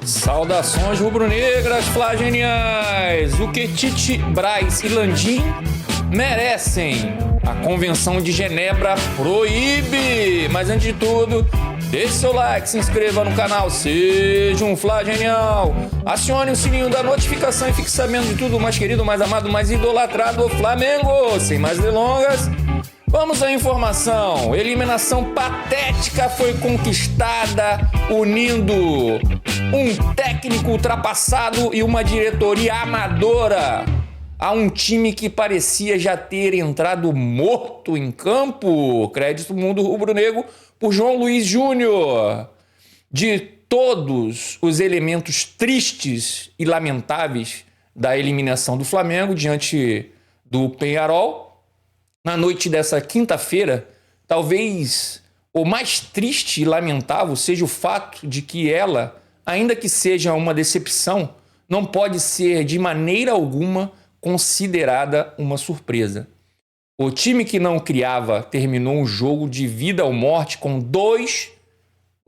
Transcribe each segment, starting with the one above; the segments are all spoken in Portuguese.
Saudações rubro-negras flageniais! O que Tite, Braz e Landim merecem? A Convenção de Genebra proíbe! Mas antes de tudo, deixe seu like, se inscreva no canal, seja um flagenial, acione o sininho da notificação e fique sabendo de tudo, mais querido, mais amado, mais idolatrado Flamengo! Sem mais delongas, vamos à informação. Eliminação patética foi conquistada, unindo um técnico ultrapassado e uma diretoria amadora a um time que parecia já ter entrado morto em campo. Crédito Mundo Rubro-Negro por João Luiz Júnior. De todos os elementos tristes e lamentáveis da eliminação do Flamengo diante do Peñarol, na noite dessa quinta-feira, talvez o mais triste e lamentável seja o fato de que ela, ainda que seja uma decepção, não pode ser de maneira alguma considerada uma surpresa. O time que não criava terminou um jogo de vida ou morte com vou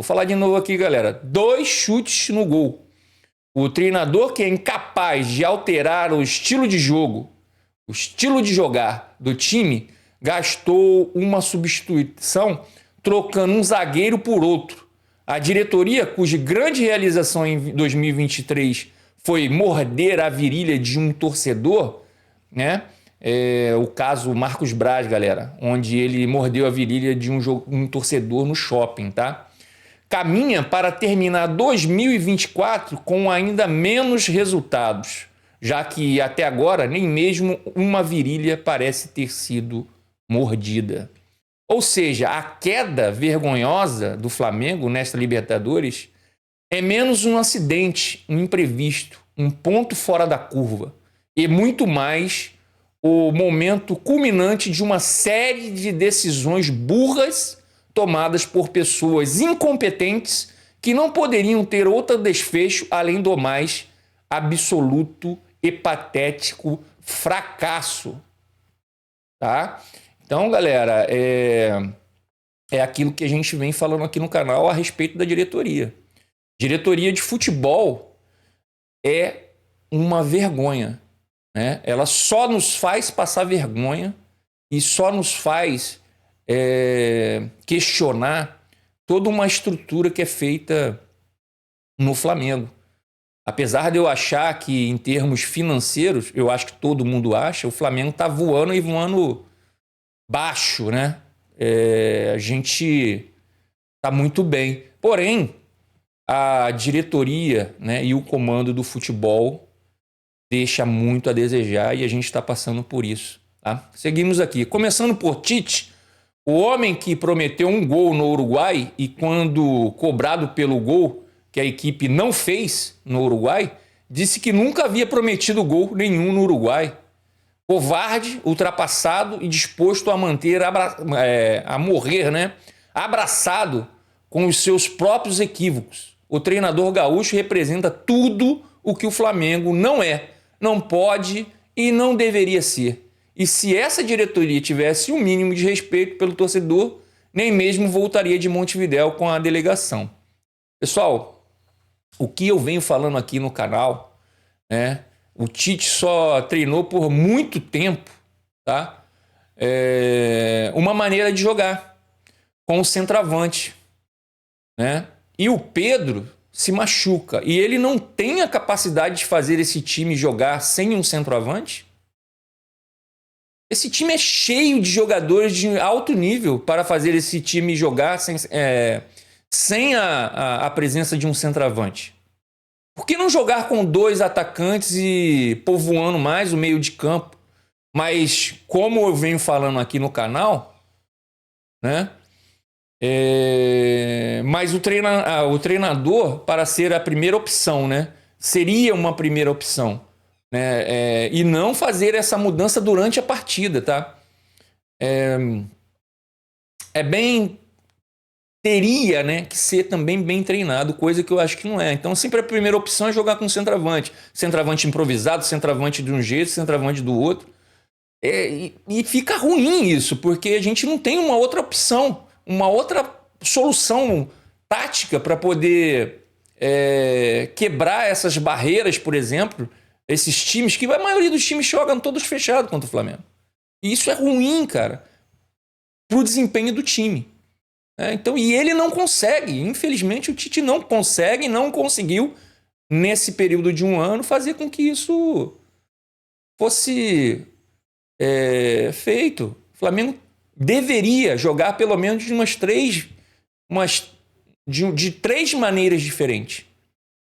falar de novo aqui, galera, 2 chutes no gol. O treinador que é incapaz de alterar o estilo de jogo, o estilo de jogar do time, gastou uma substituição trocando um zagueiro por outro. A diretoria, cuja grande realização em 2023 foi morder a virilha de um torcedor, né? O caso Marcos Braz, galera, onde ele mordeu a virilha de um torcedor no shopping, tá? Caminha para terminar 2024 com ainda menos resultados, já que até agora nem mesmo uma virilha parece ter sido mordida. Ou seja, a queda vergonhosa do Flamengo nesta Libertadores é menos um acidente, um imprevisto, um ponto fora da curva e muito mais o momento culminante de uma série de decisões burras tomadas por pessoas incompetentes que não poderiam ter outro desfecho além do mais absoluto e patético fracasso, tá? Então, galera, é aquilo que a gente vem falando aqui no canal a respeito da diretoria. Diretoria de futebol é uma vergonha, né? Ela só nos faz passar vergonha e só nos faz questionar toda uma estrutura que é feita no Flamengo. Apesar de eu achar que, em termos financeiros, eu acho que todo mundo acha, o Flamengo está voando e voando baixo, né? A gente está muito bem. Porém, a diretoria, né, e o comando do futebol deixa muito a desejar e a gente está passando por isso, tá? Seguimos aqui. Começando por Tite, o homem que prometeu um gol no Uruguai e quando cobrado pelo gol que a equipe não fez no Uruguai, disse que nunca havia prometido gol nenhum no Uruguai. Covarde, ultrapassado e disposto a manter, a morrer, né? Abraçado com os seus próprios equívocos. O treinador gaúcho representa tudo o que o Flamengo não é, não pode e não deveria ser. E se essa diretoria tivesse um mínimo de respeito pelo torcedor, nem mesmo voltaria de Montevidéu com a delegação. Pessoal, o que eu venho falando aqui no canal, né? O Tite só treinou por muito tempo, tá? Uma maneira de jogar com o centroavante, né? E o Pedro se machuca e ele não tem a capacidade de fazer esse time jogar sem um centroavante. Esse time é cheio de jogadores de alto nível para fazer esse time jogar sem a presença de um centroavante. Por que não jogar com 2 atacantes e povoando mais o meio de campo? Mas, como eu venho falando aqui no canal, né? Mas o treinador, para ser a primeira opção, né? Seria uma primeira opção, né? E não fazer essa mudança durante a partida, tá? Teria, né, que ser também bem treinado, coisa que eu acho que não é. Então, sempre a primeira opção é jogar com centroavante. Centroavante improvisado, centroavante de um jeito, centroavante do outro. E fica ruim isso, porque a gente não tem uma outra opção, uma outra solução tática para poder quebrar essas barreiras, por exemplo, esses times, que a maioria dos times jogam todos fechados contra o Flamengo. E isso é ruim, cara, pro desempenho do time. Então, e ele não consegue. Infelizmente, o Tite não consegue, não conseguiu, nesse período de um ano, fazer com que isso fosse feito. O Flamengo deveria jogar pelo menos de três maneiras diferentes.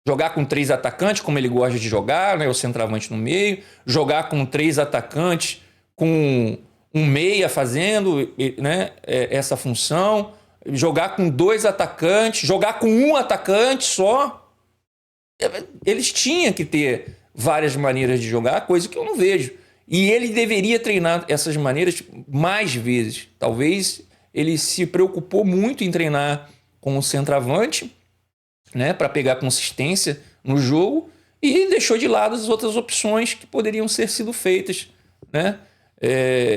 Jogar com 3 atacantes, como ele gosta de jogar, né, o centroavante no meio. Jogar com 3 atacantes, com um meia fazendo, né, essa função. Jogar com 2 atacantes, jogar com 1 atacante só. Eles tinham que ter várias maneiras de jogar, coisa que eu não vejo. E ele deveria treinar essas maneiras mais vezes. Talvez ele se preocupou muito em treinar com o centroavante, né, para pegar consistência no jogo, e deixou de lado as outras opções que poderiam ser sido feitas, né,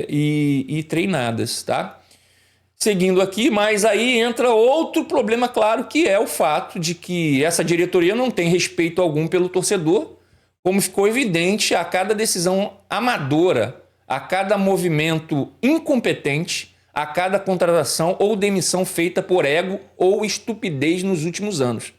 e treinadas, tá? Seguindo aqui, mas aí entra outro problema, claro, que é o fato de que essa diretoria não tem respeito algum pelo torcedor, como ficou evidente a cada decisão amadora, a cada movimento incompetente, a cada contratação ou demissão feita por ego ou estupidez nos últimos anos.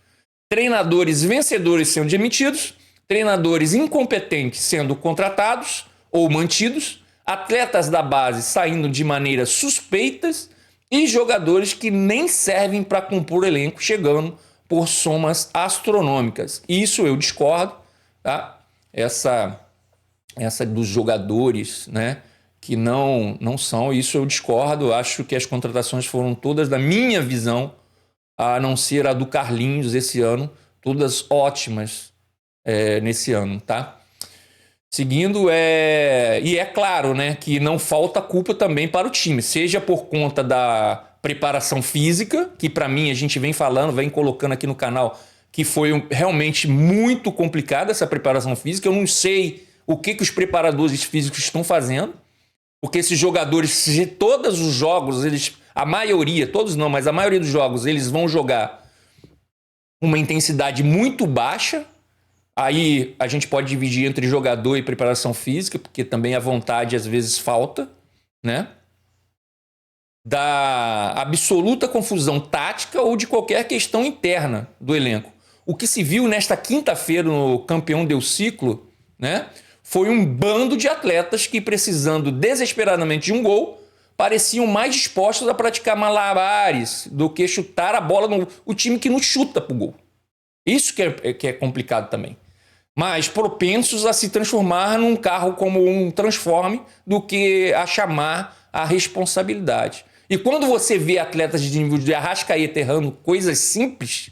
Treinadores vencedores sendo demitidos, treinadores incompetentes sendo contratados ou mantidos, atletas da base saindo de maneiras suspeitas e jogadores que nem servem para compor o elenco chegando por somas astronômicas. Isso eu discordo, tá? Essa dos jogadores, né, que não são, isso eu discordo. Acho que as contratações foram todas, da minha visão, a não ser a do Carlinhos esse ano, todas ótimas nesse ano, tá? Seguindo, e é claro, né, que não falta culpa também para o time, seja por conta da preparação física, que para mim a gente vem falando, vem colocando aqui no canal, que foi realmente muito complicada essa preparação física. Eu não sei o que os preparadores físicos estão fazendo, porque esses jogadores, todos os jogos, a maioria, todos não, mas a maioria dos jogos, eles vão jogar uma intensidade muito baixa. Aí a gente pode dividir entre jogador e preparação física, porque também a vontade às vezes falta, né? Da absoluta confusão tática ou de qualquer questão interna do elenco. O que se viu nesta quinta-feira no Campeão Del Ciclo, né, foi um bando de atletas que, precisando desesperadamente de um gol, pareciam mais dispostos a praticar malabares do que chutar a bola o time que não chuta pro gol. Isso que é complicado também. Mas propensos a se transformar num carro como um transforme do que a chamar a responsabilidade. E quando você vê atletas de nível de Arrascaeta errando coisas simples,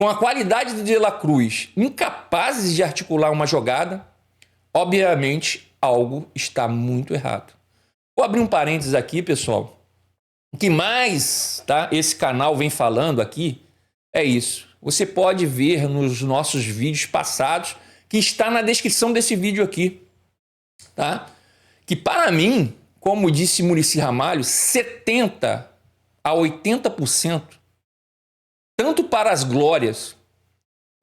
com a qualidade de De La Cruz, incapazes de articular uma jogada, obviamente algo está muito errado. Vou abrir um parênteses aqui, pessoal. O que mais, tá, esse canal vem falando aqui é isso. Você pode ver nos nossos vídeos passados, que está na descrição desse vídeo aqui, tá? Que para mim, como disse Muricy Ramalho, 70% a 80%, tanto para as glórias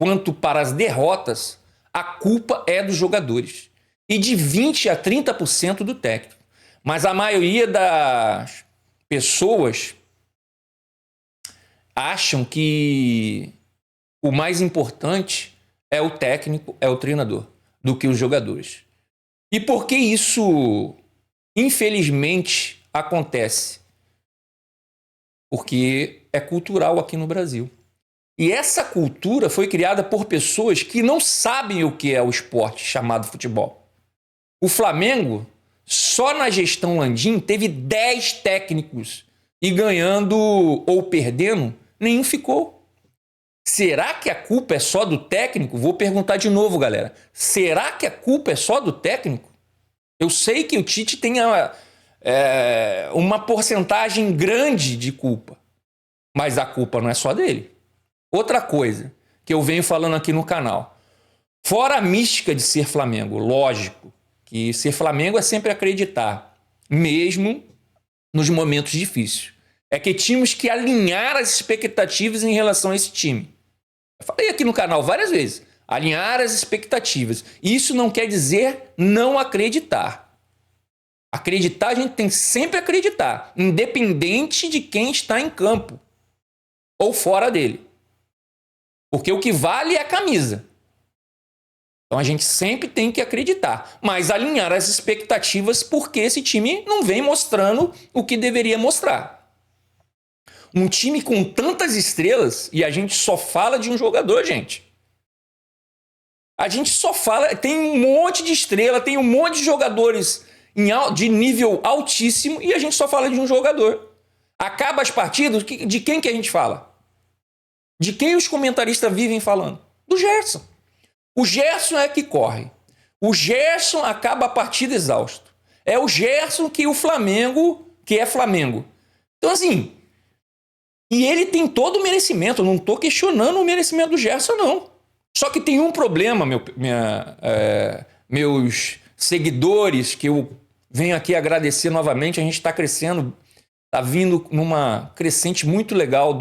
quanto para as derrotas, a culpa é dos jogadores. E de 20% a 30% do técnico. Mas a maioria das pessoas acham que o mais importante é o técnico, é o treinador, do que os jogadores. E por que isso, infelizmente, acontece? Porque é cultural aqui no Brasil. E essa cultura foi criada por pessoas que não sabem o que é o esporte chamado futebol. O Flamengo, só na gestão Landim, teve 10 técnicos e ganhando ou perdendo, nenhum ficou. Será que a culpa é só do técnico? Vou perguntar de novo, galera. Será que a culpa é só do técnico? Eu sei que o Tite tem uma porcentagem grande de culpa, mas a culpa não é só dele. Outra coisa que eu venho falando aqui no canal. Fora a mística de ser Flamengo, lógico que ser Flamengo é sempre acreditar, mesmo nos momentos difíceis. É que tínhamos que alinhar as expectativas em relação a esse time. Falei aqui no canal várias vezes. Alinhar as expectativas. Isso não quer dizer não acreditar. Acreditar, a gente tem que sempre acreditar, independente de quem está em campo ou fora dele. Porque o que vale é a camisa. Então a gente sempre tem que acreditar, mas alinhar as expectativas porque esse time não vem mostrando o que deveria mostrar. Um time com tantas estrelas, e a gente só fala de um jogador, gente. A gente só fala, tem um monte de estrela, tem um monte de jogadores de nível altíssimo e a gente só fala de um jogador. Acaba as partidas, de quem que a gente fala? De quem os comentaristas vivem falando? Do Gerson. O Gerson é que corre. O Gerson acaba a partida exausto. É o Gerson que o Flamengo, que é Flamengo. Então assim, e ele tem todo o merecimento, eu não estou questionando o merecimento do Gerson, não. Só que tem um problema, meus seguidores, que eu venho aqui agradecer novamente, a gente está crescendo, está vindo numa crescente muito legal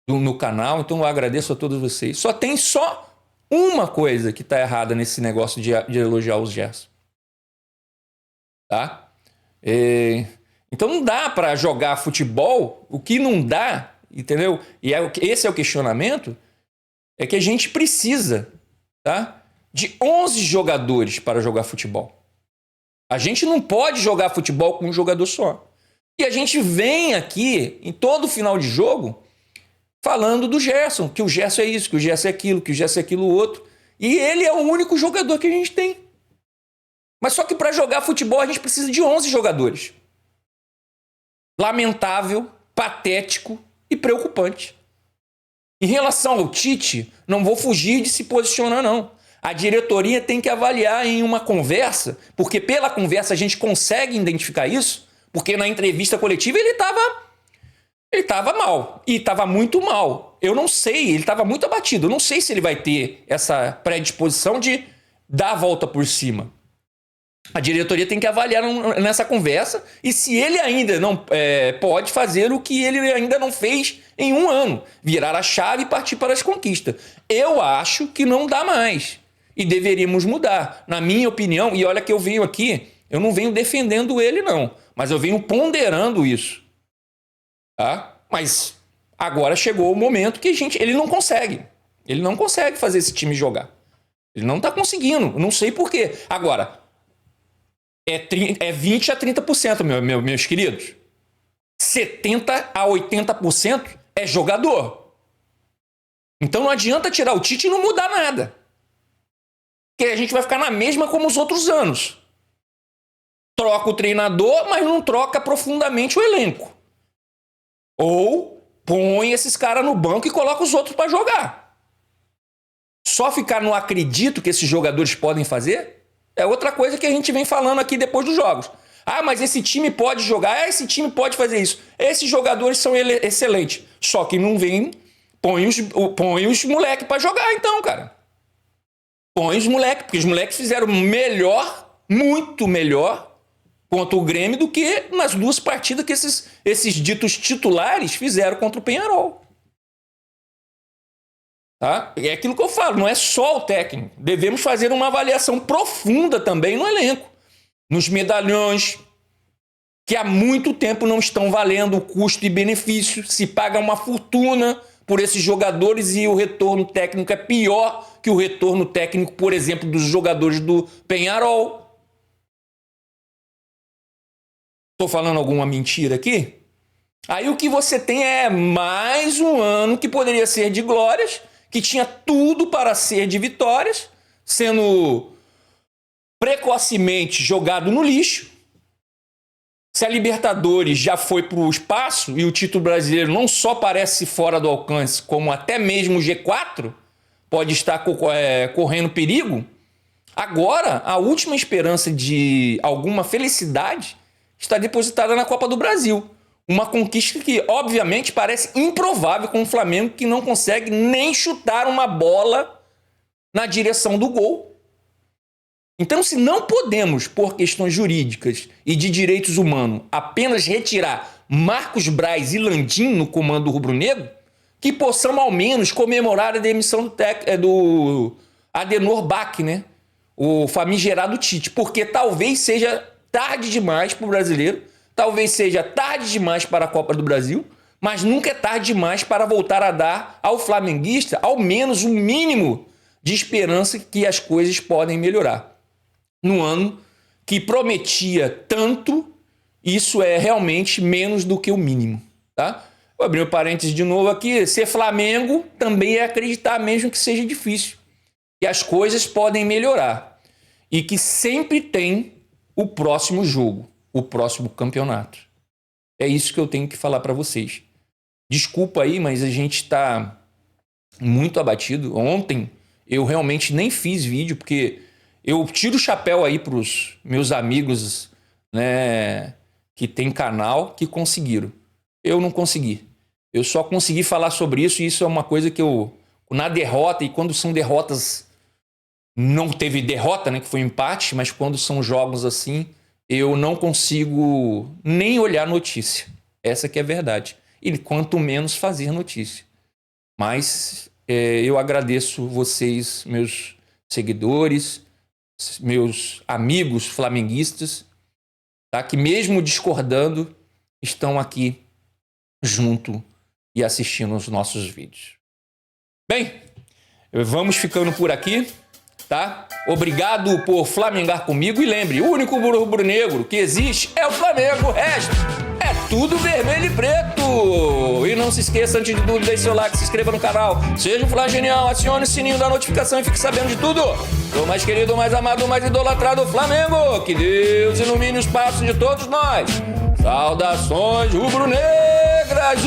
no canal, então eu agradeço a todos vocês. Só tem uma coisa que está errada nesse negócio de elogiar os Gerson. Tá? Então não dá para jogar futebol, o que não dá, entendeu? E esse é o questionamento, é que a gente precisa, tá, de 11 jogadores para jogar futebol. A gente não pode jogar futebol com um jogador só. E a gente vem aqui, em todo final de jogo, falando do Gerson, que o Gerson é isso, que o Gerson é aquilo, que o Gerson é aquilo outro. E ele é o único jogador que a gente tem. Mas só que para jogar futebol a gente precisa de 11 jogadores. Lamentável, patético e preocupante. Em relação ao Tite, não vou fugir de se posicionar, não. A diretoria tem que avaliar em uma conversa, porque pela conversa a gente consegue identificar isso, porque na entrevista coletiva ele estava mal, e estava muito mal. Eu não sei, ele estava muito abatido. Eu não sei se ele vai ter essa predisposição de dar a volta por cima. A diretoria tem que avaliar nessa conversa e se ele ainda não pode fazer o que ele ainda não fez em um ano, virar a chave e partir para as conquistas. Eu acho que não dá mais e deveríamos mudar. Na minha opinião, e olha que eu venho aqui, eu não venho defendendo ele não, mas eu venho ponderando isso. Tá? Mas agora chegou o momento que ele não consegue. Ele não consegue fazer esse time jogar. Ele não está conseguindo, não sei por quê. Agora, é 20 a 30%, meus queridos. 70 a 80% é jogador. Então não adianta tirar o Tite e não mudar nada. Porque a gente vai ficar na mesma como os outros anos. Troca o treinador, mas não troca profundamente o elenco. Ou põe esses caras no banco e coloca os outros para jogar. Só ficar no acredito que esses jogadores podem fazer é outra coisa que a gente vem falando aqui depois dos jogos. Ah, mas esse time pode jogar, esse time pode fazer isso. Esses jogadores são excelentes. Só que não vem, põe os moleques para jogar então, cara. Põe os moleques, porque os moleques fizeram melhor, muito melhor, contra o Grêmio do que nas duas partidas que esses ditos titulares fizeram contra o Peñarol. Tá? É aquilo que eu falo, não é só o técnico. Devemos fazer uma avaliação profunda também no elenco. Nos medalhões, que há muito tempo não estão valendo o custo e benefício. Se paga uma fortuna por esses jogadores e o retorno técnico é pior que o retorno técnico, por exemplo, dos jogadores do Peñarol. Estou falando alguma mentira aqui? Aí o que você tem é mais um ano que poderia ser de glórias, que tinha tudo para ser de vitórias, sendo precocemente jogado no lixo. Se a Libertadores já foi para o espaço e o título brasileiro não só parece fora do alcance, como até mesmo o G4 pode estar correndo perigo, agora a última esperança de alguma felicidade está depositada na Copa do Brasil. Uma conquista que, obviamente, parece improvável com o Flamengo, que não consegue nem chutar uma bola na direção do gol. Então, se não podemos, por questões jurídicas e de direitos humanos, apenas retirar Marcos Braz e Landim no comando rubro-negro, que possamos ao menos comemorar a demissão do Adenor Bach, né? O famigerado Tite, porque talvez seja tarde demais para o brasileiro, talvez seja tarde demais para a Copa do Brasil, mas nunca é tarde demais para voltar a dar ao flamenguista ao menos um mínimo de esperança que as coisas podem melhorar. No ano que prometia tanto, isso é realmente menos do que o mínimo, tá? Vou abrir um parênteses de novo aqui. Ser Flamengo também é acreditar mesmo que seja difícil, que as coisas podem melhorar e que sempre tem o próximo jogo, o próximo campeonato. É isso que eu tenho que falar para vocês. Desculpa aí, mas a gente está muito abatido. Ontem eu realmente nem fiz vídeo, porque eu tiro o chapéu aí para os meus amigos, né, que tem canal, que conseguiram. Eu não consegui. Eu só consegui falar sobre isso, e isso é uma coisa que eu, na derrota, e quando são derrotas, não teve derrota, né, que foi um empate, mas quando são jogos assim, eu não consigo nem olhar notícia. Essa que é a verdade. E quanto menos fazer notícia. Mas eu agradeço vocês, meus seguidores, meus amigos flamenguistas, tá? Que mesmo discordando, estão aqui junto e assistindo os nossos vídeos. Bem, vamos ficando por aqui, tá? Obrigado por flamengar comigo, e lembre, o único rubro-negro que existe é o Flamengo, o resto é tudo vermelho e preto. E não se esqueça, antes de tudo, deixe seu like, se inscreva no canal, seja um flagenial, acione o sininho da notificação e fique sabendo de tudo. O mais querido, mais amado, mais idolatrado Flamengo, que Deus ilumine os passos de todos nós. Saudações rubro-negras!